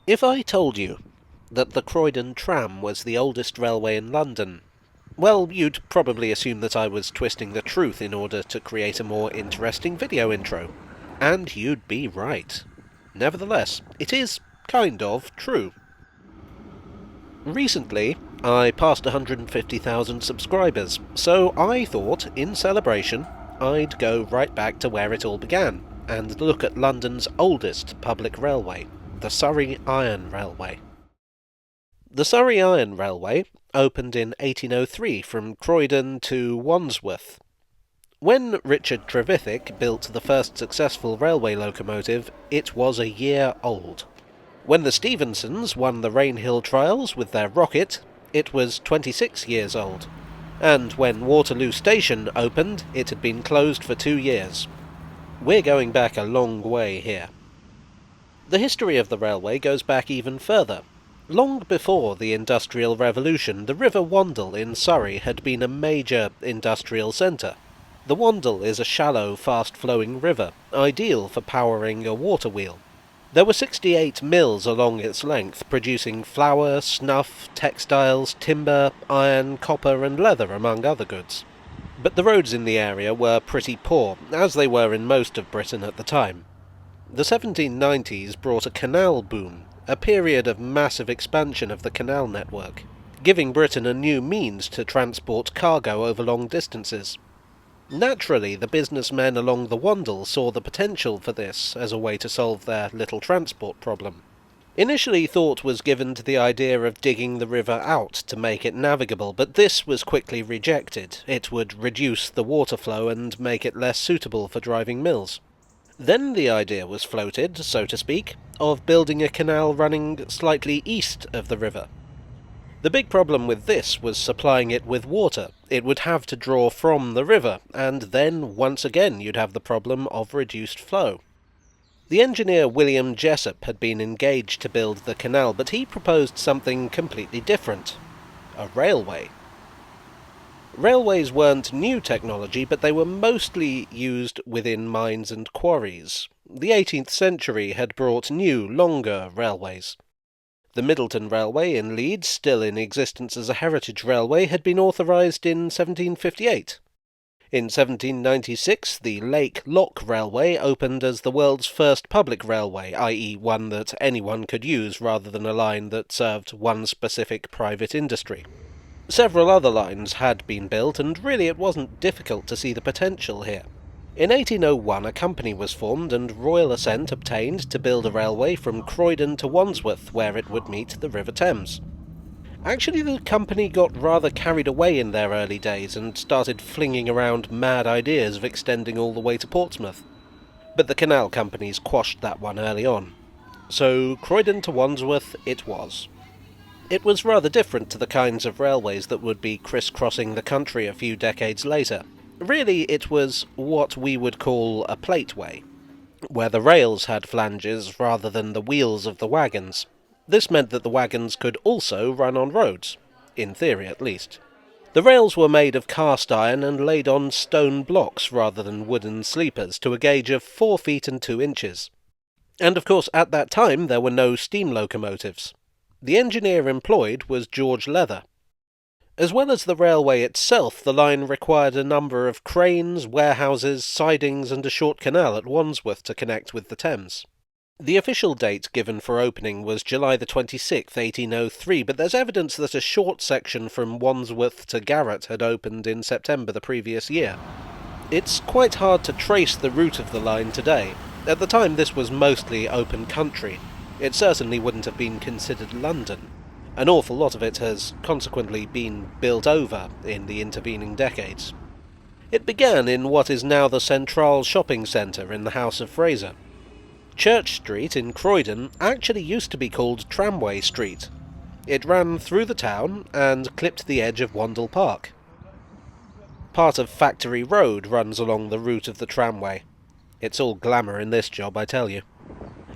If I told you that the Croydon tram was the oldest railway in London, well, you'd probably assume that I was twisting the truth in order to create a more interesting video intro. And you'd be right. Nevertheless, it is kind of true. Recently, I passed 150,000 subscribers, so I thought, in celebration, I'd go right back to where it all began, and look at London's oldest public railway, the Surrey Iron Railway. The Surrey Iron Railway opened in 1803 from Croydon to Wandsworth. When Richard Trevithick built the first successful railway locomotive, it was a year old. When the Stephensons won the Rainhill trials with their rocket, it was 26 years old. And when Waterloo Station opened, it had been closed for 2 years. We're going back a long way here. The history of the railway goes back even further. Long before the Industrial Revolution, the River Wandle in Surrey had been a major industrial centre. The Wandle is a shallow, fast-flowing river, ideal for powering a water wheel. There were 68 mills along its length, producing flour, snuff, textiles, timber, iron, copper and leather, among other goods. But the roads in the area were pretty poor, as they were in most of Britain at the time. The 1790s brought a canal boom, a period of massive expansion of the canal network, giving Britain a new means to transport cargo over long distances. Naturally, the businessmen along the Wandle saw the potential for this as a way to solve their little transport problem. Initially, thought was given to the idea of digging the river out to make it navigable, but this was quickly rejected. It would reduce the water flow and make it less suitable for driving mills. Then the idea was floated, so to speak, of building a canal running slightly east of the river. The big problem with this was supplying it with water. It would have to draw from the river, and then, once again, you'd have the problem of reduced flow. The engineer William Jessop had been engaged to build the canal, but he proposed something completely different. A railway. Railways weren't new technology, but they were mostly used within mines and quarries. The 18th century had brought new, longer railways. The Middleton Railway in Leeds, still in existence as a heritage railway, had been authorised in 1758. In 1796, the Lake Lock Railway opened as the world's first public railway, i.e. one that anyone could use rather than a line that served one specific private industry. Several other lines had been built, and really it wasn't difficult to see the potential here. In 1801 a company was formed and royal assent obtained to build a railway from Croydon to Wandsworth, where it would meet the River Thames. Actually, the company got rather carried away in their early days and started flinging around mad ideas of extending all the way to Portsmouth. But the canal companies quashed that one early on. So Croydon to Wandsworth it was. It was rather different to the kinds of railways that would be crisscrossing the country a few decades later. Really, it was what we would call a plateway, where the rails had flanges rather than the wheels of the wagons. This meant that the wagons could also run on roads, in theory at least. The rails were made of cast iron and laid on stone blocks rather than wooden sleepers to a gauge of 4 feet and 2 inches. And of course at that time there were no steam locomotives. The engineer employed was George Leather. As well as the railway itself, the line required a number of cranes, warehouses, sidings and a short canal at Wandsworth to connect with the Thames. The official date given for opening was July the 26th, 1803, but there's evidence that a short section from Wandsworth to Garratt had opened in September the previous year. It's quite hard to trace the route of the line today. At the time this was mostly open country. It certainly wouldn't have been considered London. An awful lot of it has consequently been built over in the intervening decades. It began in what is now the Central Shopping Centre in the House of Fraser. Church Street in Croydon actually used to be called Tramway Street. It ran through the town and clipped the edge of Wandle Park. Part of Factory Road runs along the route of the tramway. It's all glamour in this job, I tell you.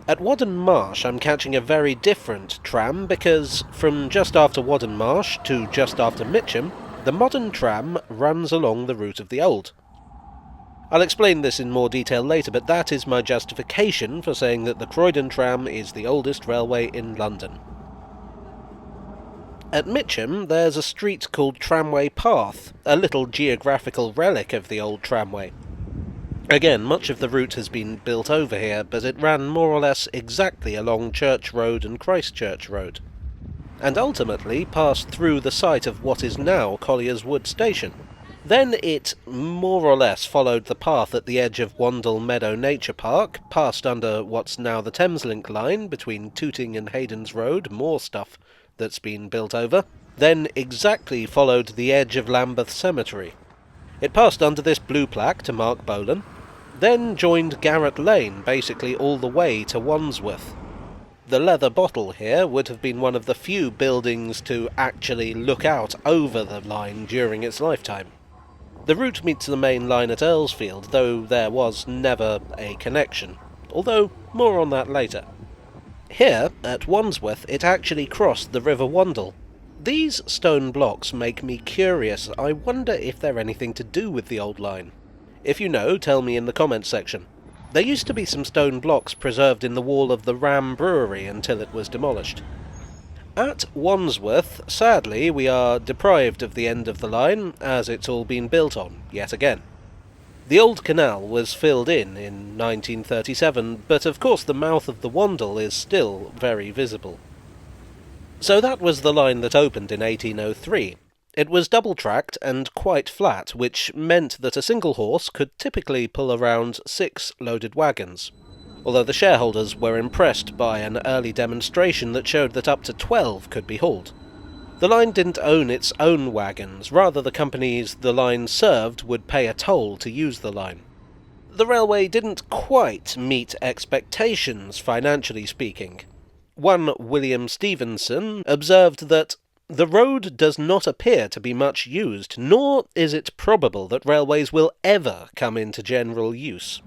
At Whaddon Marsh I'm catching a very different tram because from just after Whaddon Marsh to just after Mitcham, the modern tram runs along the route of the old. I'll explain this in more detail later, but that is my justification for saying that the Croydon tram is the oldest railway in London. At Mitcham, there's a street called Tramway Path, a little geographical relic of the old tramway. Again, much of the route has been built over here, but it ran more or less exactly along Church Road and Christchurch Road, and ultimately passed through the site of what is now Collier's Wood Station. Then it more or less followed the path at the edge of Wandle Meadow Nature Park, passed under what's now the Thameslink line between Tooting and Hayden's Road, more stuff that's been built over, then exactly followed the edge of Lambeth Cemetery. It passed under this blue plaque to Mark Bolan, then joined Garrett Lane basically all the way to Wandsworth. The leather bottle here would have been one of the few buildings to actually look out over the line during its lifetime. The route meets the main line at Earlsfield, though there was never a connection, although more on that later. Here, at Wandsworth, it actually crossed the River Wandle. These stone blocks make me curious. I wonder if they're anything to do with the old line. If you know, tell me in the comments section. There used to be some stone blocks preserved in the wall of the Ram Brewery until it was demolished. At Wandsworth, sadly, we are deprived of the end of the line, as it's all been built on, yet again. The old canal was filled in 1937, but of course the mouth of the Wandle is still very visible. So that was the line that opened in 1803. It was double-tracked and quite flat, which meant that a single horse could typically pull around 6 loaded wagons, although the shareholders were impressed by an early demonstration that showed that up to 12 could be hauled. The line didn't own its own wagons, rather the companies the line served would pay a toll to use the line. The railway didn't quite meet expectations, financially speaking. One William Stevenson observed that the road does not appear to be much used, nor is it probable that railways will ever come into general use.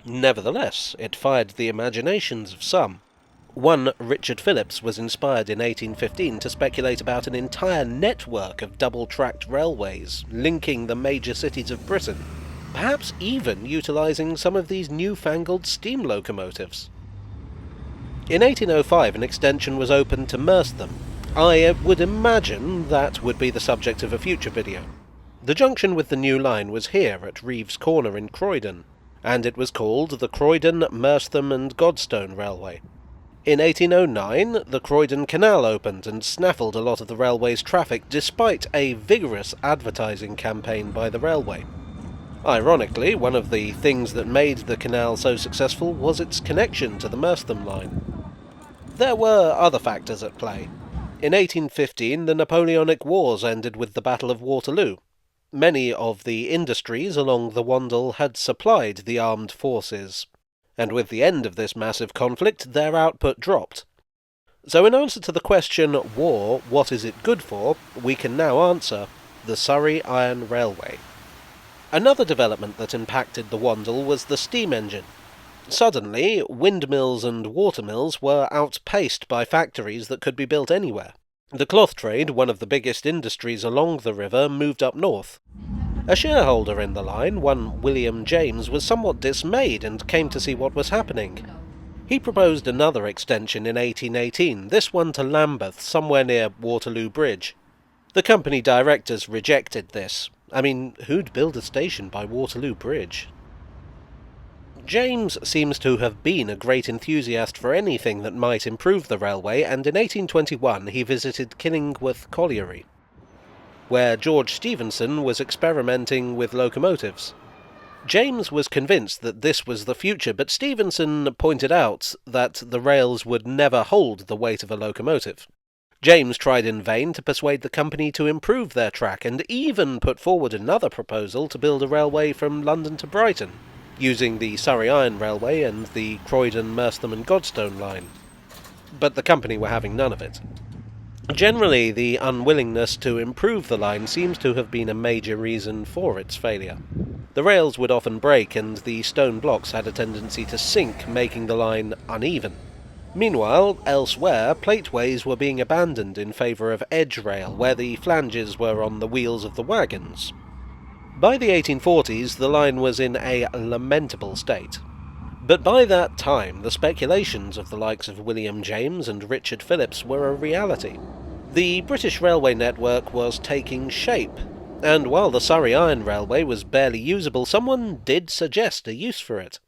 Nevertheless, it fired the imaginations of some. One Richard Phillips was inspired in 1815 to speculate about an entire network of double-tracked railways linking the major cities of Britain, perhaps even utilising some of these newfangled steam locomotives. In 1805 an extension was opened to Merced. I would imagine that would be the subject of a future video. The junction with the new line was here at Reeves Corner in Croydon, and it was called the Croydon, Merced and Godstone Railway. In 1809, the Croydon Canal opened and snaffled a lot of the railway's traffic despite a vigorous advertising campaign by the railway. Ironically, one of the things that made the canal so successful was its connection to the Merced line. There were other factors at play. In 1815, the Napoleonic Wars ended with the Battle of Waterloo. Many of the industries along the Wandle had supplied the armed forces, and with the end of this massive conflict, their output dropped. So in answer to the question, war, what is it good for, we can now answer, the Surrey Iron Railway. Another development that impacted the Wandle was the steam engine. Suddenly, windmills and watermills were outpaced by factories that could be built anywhere. The cloth trade, one of the biggest industries along the river, moved up north. A shareholder in the line, one William James, was somewhat dismayed and came to see what was happening. He proposed another extension in 1818, this one to Lambeth, somewhere near Waterloo Bridge. The company directors rejected this. I mean, who'd build a station by Waterloo Bridge? James seems to have been a great enthusiast for anything that might improve the railway, and in 1821 he visited Killingworth Colliery, where George Stephenson was experimenting with locomotives. James was convinced that this was the future, but Stephenson pointed out that the rails would never hold the weight of a locomotive. James tried in vain to persuade the company to improve their track, and even put forward another proposal to build a railway from London to Brighton, using the Surrey Iron Railway and the Croydon, Merced and Godstone line. But the company were having none of it. Generally, the unwillingness to improve the line seems to have been a major reason for its failure. The rails would often break, and the stone blocks had a tendency to sink, making the line uneven. Meanwhile, elsewhere, plateways were being abandoned in favour of edge rail, where the flanges were on the wheels of the wagons. By the 1840s, the line was in a lamentable state. But by that time, the speculations of the likes of William James and Richard Phillips were a reality. The British railway network was taking shape, and while the Surrey Iron Railway was barely usable, someone did suggest a use for it.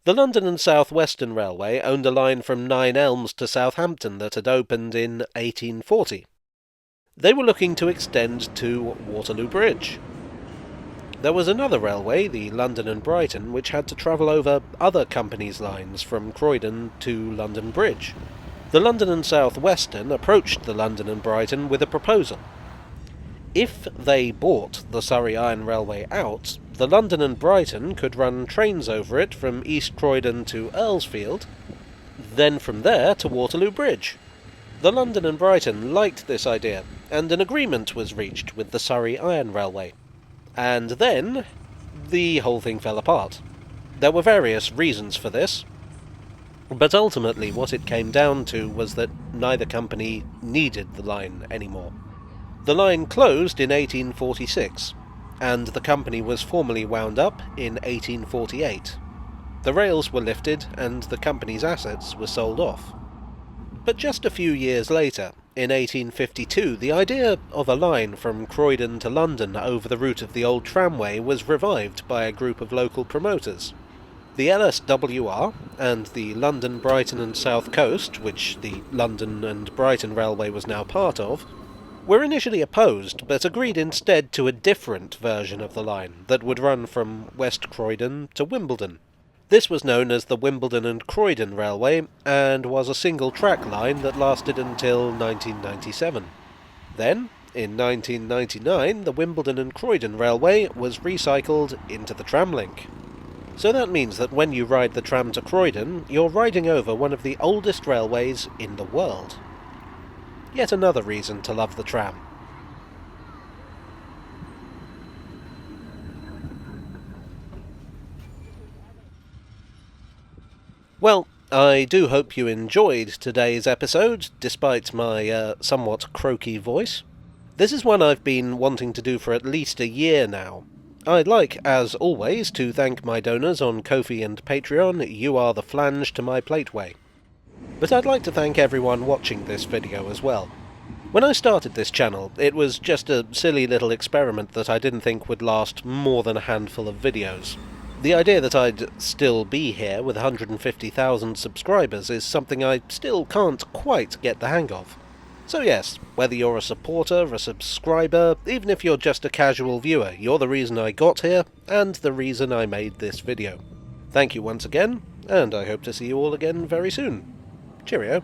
The London and South Western Railway owned a line from Nine Elms to Southampton that had opened in 1840. They were looking to extend to Waterloo Bridge. There was another railway, the London and Brighton, which had to travel over other companies' lines from Croydon to London Bridge. The London and South Western approached the London and Brighton with a proposal. If they bought the Surrey Iron Railway out, the London and Brighton could run trains over it from East Croydon to Earlsfield, then from there to Waterloo Bridge. The London and Brighton liked this idea, and an agreement was reached with the Surrey Iron Railway. And then, the whole thing fell apart. There were various reasons for this, but ultimately what it came down to was that neither company needed the line anymore. The line closed in 1846, and the company was formally wound up in 1848. The rails were lifted, and the company's assets were sold off. But just a few years later, in 1852, the idea of a line from Croydon to London over the route of the old tramway was revived by a group of local promoters. The LSWR and the London, Brighton and South Coast, which the London and Brighton Railway was now part of, were initially opposed, but agreed instead to a different version of the line that would run from West Croydon to Wimbledon. This was known as the Wimbledon and Croydon Railway, and was a single-track line that lasted until 1997. Then, in 1999, the Wimbledon and Croydon Railway was recycled into the tram link. So that means that when you ride the tram to Croydon, you're riding over one of the oldest railways in the world. Yet another reason to love the tram. Well, I do hope you enjoyed today's episode, despite my somewhat croaky voice. This is one I've been wanting to do for at least a year now. I'd like, as always, to thank my donors on Ko-fi and Patreon. You are the flange to my plateway. But I'd like to thank everyone watching this video as well. When I started this channel, it was just a silly little experiment that I didn't think would last more than a handful of videos. The idea that I'd still be here with 150,000 subscribers is something I still can't quite get the hang of. So yes, whether you're a supporter, a subscriber, even if you're just a casual viewer, you're the reason I got here, and the reason I made this video. Thank you once again, and I hope to see you all again very soon. Cheerio.